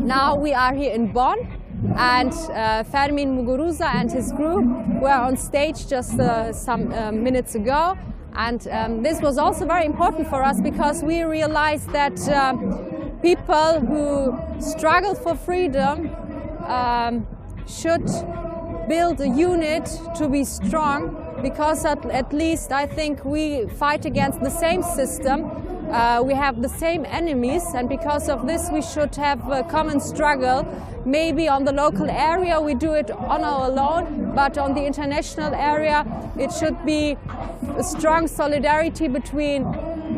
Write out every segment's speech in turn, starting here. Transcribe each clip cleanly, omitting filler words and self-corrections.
Now we are here in Bonn, and Fermin Muguruza and his group were on stage just some minutes ago. And this was also very important for us because we realized that people who struggle for freedom should build a unit to be strong, because at least I think we fight against the same system. We have the same enemies, and because of this we should have a common struggle. Maybe on the local area we do it on our own, but on the international area it should be a strong solidarity between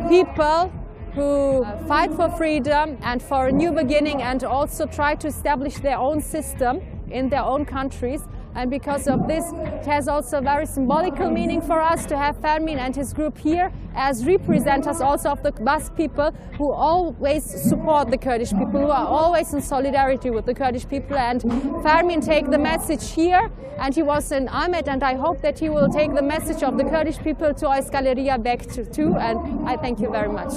people who fight for freedom and for a new beginning, and also try to establish their own system in their own countries. And because of this, it has also a very symbolical meaning for us to have Fermin and his group here as representatives also of the Basque people, who always support the Kurdish people, who are always in solidarity with the Kurdish people. And Fermin take the message here, and he was in Ahmet, and I hope that he will take the message of the Kurdish people to Euskal back too, and I thank you very much.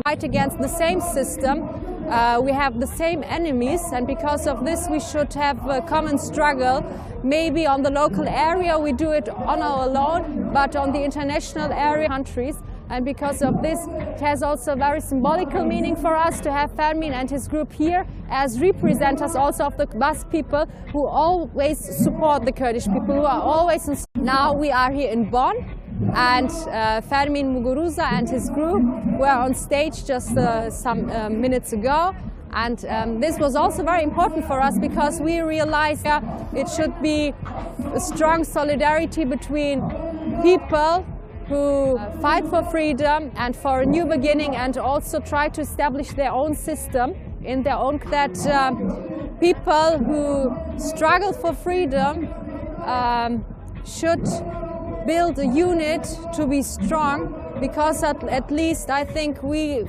Fight against the same system. We have the same enemies, and because of this we should have a common struggle. Maybe on the local area we do it on our own, but on the international area countries. And because of this, it has also a very symbolical meaning for us to have Fermin and his group here as representatives also of the Basque people, who always support the Kurdish people, who are always in. Now we are here in Bonn, and Fermin Muguruza and his group were on stage just some minutes ago. And this was also very important for us because we realized it should be a strong solidarity between people who fight for freedom and for a new beginning, and also try to establish their own system in their own. That people who struggle for freedom should build a unit to be strong, because at least I think we